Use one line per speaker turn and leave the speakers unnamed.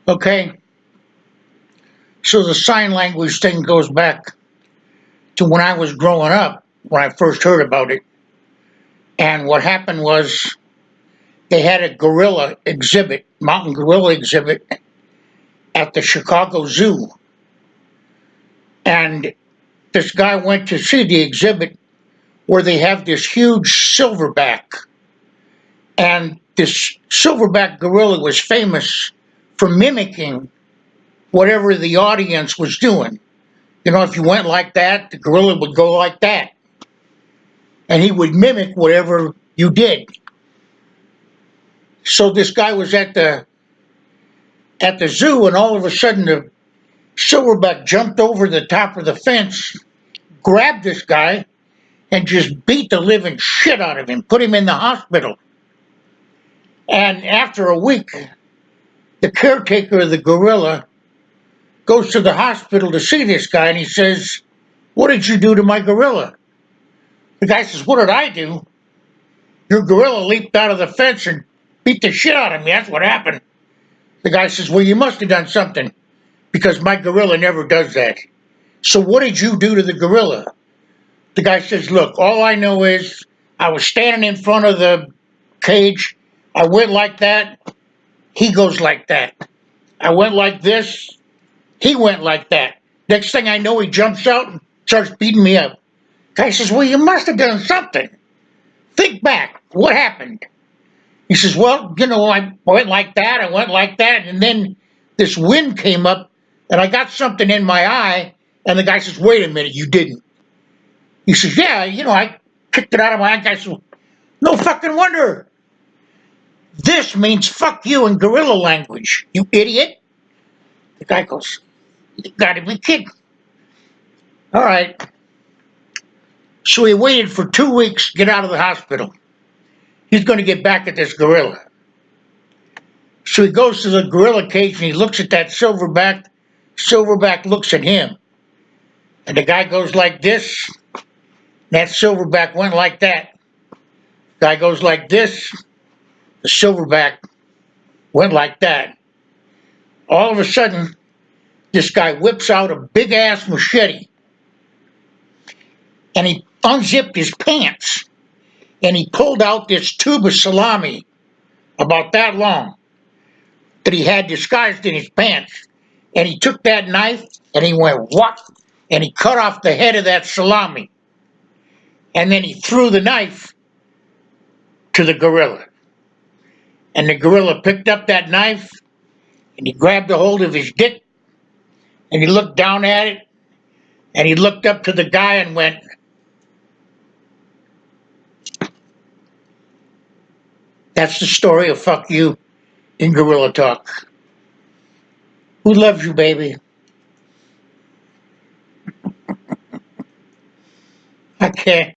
Okay, so the sign language thing goes back to when I was growing up, when I first heard about it. And what happened was they had a gorilla exhibit, mountain gorilla exhibit, at the Chicago Zoo. And this guy went to see the exhibit where they have this huge silverback. And this silverback gorilla was famous for mimicking whatever the audience was doing. You know, if you went like that, the gorilla would go like that. And he would mimic whatever you did. So this guy was at the zoo, and all of a sudden the silverback jumped over the top of the fence, grabbed this guy, and just beat the living shit out of him, put him in the hospital. And after a week, the caretaker of the gorilla goes to the hospital to see this guy, and he says, "What did you do to my gorilla?" The guy says, "What did I do? Your gorilla leaped out of the fence and beat the shit out of me. That's what happened." The guy says, "Well, you must have done something, because my gorilla never does that. So what did you do to the gorilla?" The guy says, "Look, all I know is I was standing in front of the cage. I went like that. He goes like that. I went like this. He went like that. Next thing I know, he jumps out and starts beating me up." Guy says, "Well, you must have done something. Think back. What happened?" He says, "Well, you know, I went like that. I went like that. And then this wind came up and I got something in my eye." And the guy says, "Wait a minute, you didn't." He says, "Yeah, you know, I kicked it out of my eye." The guy says, "No fucking wonder. This means fuck you in gorilla language, you idiot." The guy goes, "You gotta be kidding." All right. So he waited for 2 weeks to get out of the hospital. He's going to get back at this gorilla. So he goes to the gorilla cage and he looks at that silverback. Silverback looks at him. And the guy goes like this. That silverback went like that. Guy goes like this. The silverback went like that. All of a sudden, this guy whips out a big ass machete. And he unzipped his pants. And he pulled out this tube of salami about that long that he had disguised in his pants. And he took that knife and he went what? And he cut off the head of that salami. And then he threw the knife to the gorilla. And the gorilla picked up that knife and he grabbed a hold of his dick and he looked down at it and he looked up to the guy and went, "That's the story of fuck you in gorilla talk. Who loves you, baby?" I can't.